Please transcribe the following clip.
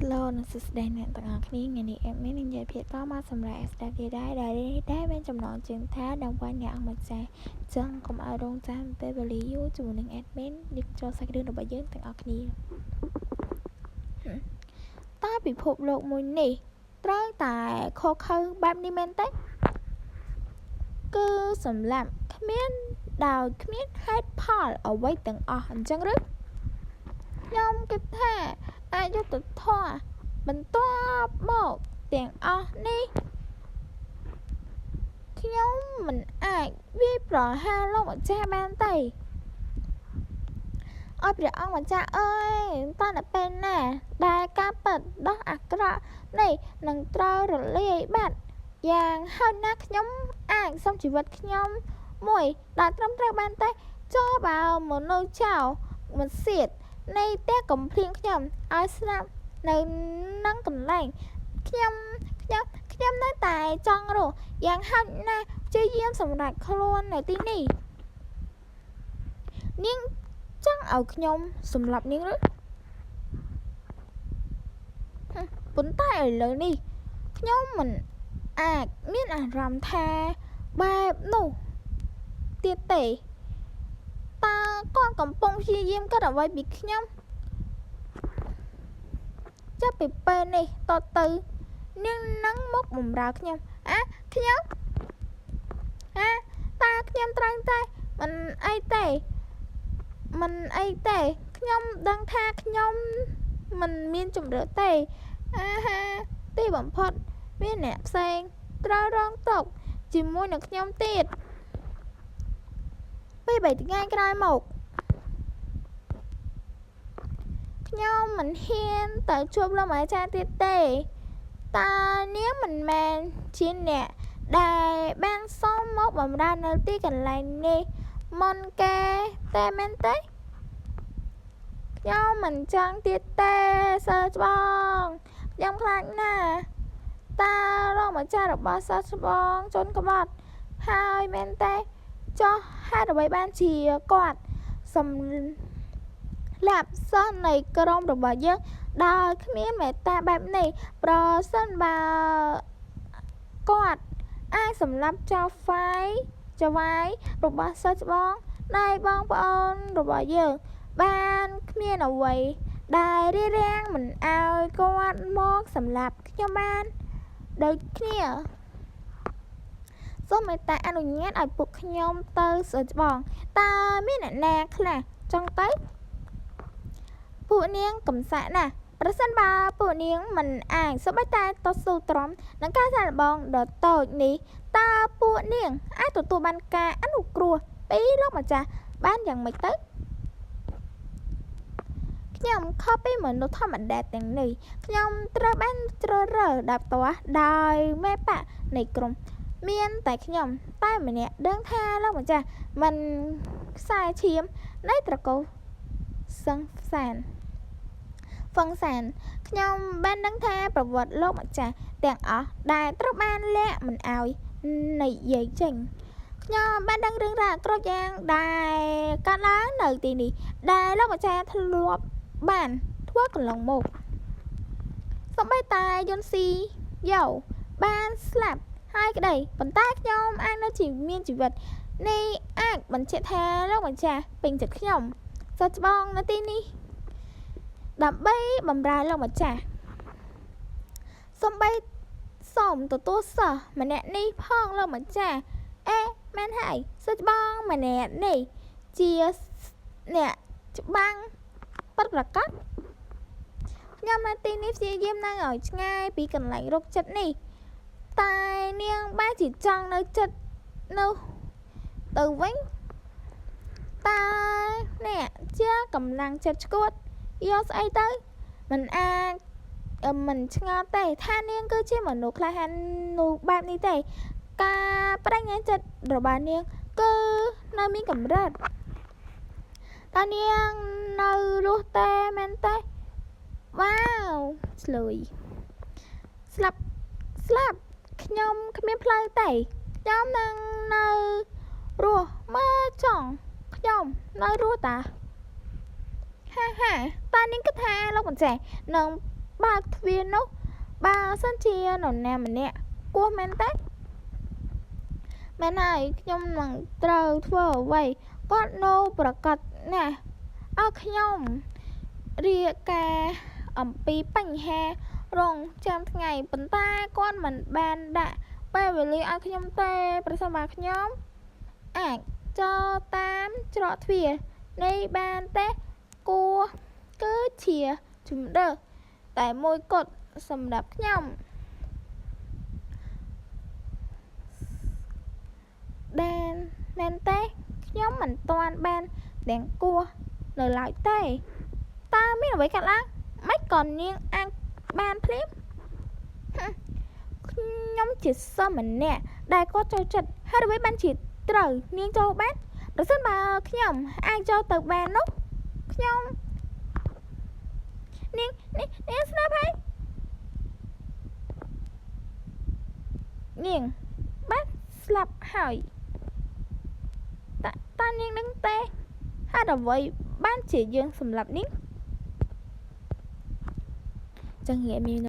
Hello និងសួស្តីអ្នកទាំងអស់គ្នាថ្ងៃនេះមាននិយាយភាគក៏មកសម្រាប់ស្ដាប់ទៀតដែរមានចំណងជើងថាដើម្បីអ្នកអម្ចាស់ចឹងកុំឲ្យរងចាំពេលវេលាយូរជាមួយនឹង admin យកចូលសាច់រឿងរបស់យើងទាំងអស់គ្នាតើពិភពលោកមួយនេះត្រូវតែខុសខើបែបនេះមែនទេគឺសម្រាប់គ្មានហេតុផលអ្វីទាំងអស់អញ្ចឹងឬខ្ញុំគិតថាអយុត្តិធម៌បន្ទាប់មកទាំងអស់នេះខ្ញុំមិនអាចវាយប្រហារលោកម្ចាស់បានទេឲ្យព្រះអង្គម្ចាស់អើយតើនៅពេលណាដែលការពិតដោះអាក្រក់នេះនឹងត្រូវរលាយបាត់យ៉ាងហោចណាស់ខ្ញុំអាចសុំជីវិតខ្ញុំមួយដែលត្រឹមត្រូវបានទេចុះបើមនុស្សចោលមិនសៀតនៃតែកំភ្លៀងខ្ញុំឲ្យស្លាប់នៅនឹងកន្លែងខ្ញុំនៅតែចង់រស់យ៉ាងហោចណាស់ព្យាយាមសម្រេចខ្លួននៅទីនេះនាងចង់ឲ្យខ្ញុំសម្លាប់នាងឬប៉ុន្តែឥឡូវនេះខ្ញុំមិនអាចមានអារម្មណ៍ថាបែបនោះទៀតទេតើគាត់កំពុងព្យាយាមគិតអ្វីពីខ្ញុំចាប់ពីពេលនេះតទៅនាងនឹងមកបំរើខ្ញុំខ្ញុំតើខ្ញុំត្រូវតែមិនអីទេខ្ញុំដឹងថាខ្ញុំមិនមានជំរឿទេទីបំផុតមានអ្នកផ្សេងត្រូវរងទុក្ខជាមួយនឹងខ្ញុំទៀតពេល3ថ្ងៃក្រោយមកខ្ញុំមិនហ៊ានទៅជួបលោកអាចារ្យទៀតទេតើនាងមិនមែនជាអ្នកដែលបានសុំមកបម្រើនៅទីកន្លែងនេះមុនគេតែមែនទេខ្ញុំមិនចង់ទៀតទេសើច្បងខ្ញុំខ្លាចណាស់តើលោកម្ចាស់របស់សើច្បងជន់ក្បត់ហើយមែនទេចុះហេតុអ្វីបានជាគាត់សម្រាប់សិស្សនៃក្រុមរបស់យើងដោយគ្មានមេត្តាបែបនេះប្រសិនបើគាត់អាចសម្រាប់ចៅវាយរបស់សិស្សច្បងនៃបងប្អូនរបស់យើងបានគ្មានអ្វីដែលរារាំងមិនឲ្យគាត់មកសម្រាប់ខ្ញុំបានដូចគ្នាសូមមេត្តាអនុញ្ញាតឲ្យពួកខ្ញុំទៅសិស្សច្បងតើមានអ្នកណាខ្លះចង់ទៅពួកនាងកំសាកណាស់ប្រសិនបើពួកនាងមិនអាចសូម្បីតែតស៊ូទ្រាំនឹងការសាកល្បងដ៏តូចនេះតើពួកនាងអាចទទួលបានការអនុគ្រោះពីលោកម្ចាស់បានយ៉ាងម៉េចទៅខ្ញុំខុសពីមនុស្សធម្មតាទាំងនេះខ្ញុំត្រូវបានជ្រើសរើសដោយផ្ទាល់ដោយមេបៈនៃក្រុមមានតែខ្ញុំតែម្នាក់ដឹងថាលោកម្ចាស់មិនខ្សែឈាមនៃត្រកូលសង្សានខ្ញុំបានដឹងថាប្រវត្តិលោកម្ចាស់ទាំងអស់ដែលត្រូវបានលាក់មិនឲ្យនិយាយចេញខ្ញុំបានដឹងរឿងរ៉ាវគ្រប់យ៉ាងដែលកើតឡើងនៅទីនេះដែលលោកម្ចាស់ធ្លាប់បានធ្វើកន្លងមកសូម្បីតែយុនស៊ីយ៉ូបានស្លាប់ហើយក្តីប៉ុន្តែខ្ញុំអាចនៅមានជីវិតនេះអាចបញ្ជាក់ថាលោកម្ចាស់ពេញចិត្តខ្ញុំសិស្សច្បងនៅទីនេះដើម្បីបម្រើលោកម្ចាស់សូមទទួលសិស្សម្នាក់នេះផងលោកម្ចាស់មែនហើយសិស្សច្បងម្នាក់នេះជាអ្នកច្បាំងពិតប្រាកដខ្ញុំនៅទីនេះព្យាយាមនៅឲ្យឆ្ងាយពីកន្លែងរកចិត្តនេះតែនាងបែរជាចង់នៅចិត្តនោះទៅវិញតើអ្នកជាកម្លាំងចិត្តឆ្កួតយកស្អីទៅមិនឆ្ងល់ទេថានាងគឺជាមនុស្សក្លាហាននោះបែបនេះទេការបដិញ្ញាចិត្តរបស់នាងគឺនៅមានកម្រិតតើនាងនៅរស់ទេមែនទេវ៉ាវស្លុយស្លាប់ខ្ញុំគ្មានផ្លូវទេខ្ញុំនឹងនៅរស់មើលចង់ខ្ញុំនៅរស់តាតើនាងគិតថាលោកម្ចាស់នឹង បើកទ្វារនោះបើសិនជានរណាម្នាក់គោះមែនទេមែនហើយខ្ញុំនឹងត្រូវធ្វើអ្វីគាត់នៅប្រកាសណាស់ឲ្យខ្ញុំរាយការណ៍អំពីបញ្ហារងចាំថ្ងៃប៉ុន្តែគាត់មិនបានដាក់ពេលវេលាឲ្យខ្ញុំទេប្រសិនបើខ្ញុំអាចចូលតាមច្រកទ្វារនេះបានទេគួរគឺជាជំរើសតែមួយគត់សម្រាប់ខ្ញុំដែលមែនទេខ្ញុំមិនទាន់បានទាំងគោះនៅឡើយទេតើមានអ្វីកើតឡើងមិនក៏នាងអាចបានភ្លាមខ្ញុំជាសិស្សម្នាក់ដែលគាត់ចូលចិត្តហើយអ្វីបានជាត្រូវនាងចូលបានប្រសិនបើខ្ញុំអាចចូលទៅបាននោះខ្ញុំនាងស្នាប់ហើយនាងបានស្លាប់ហើយតើនាងដឹងទេហេតុអ្វីបានជាយើងសម្លាប់នាងចឹងងាយមាន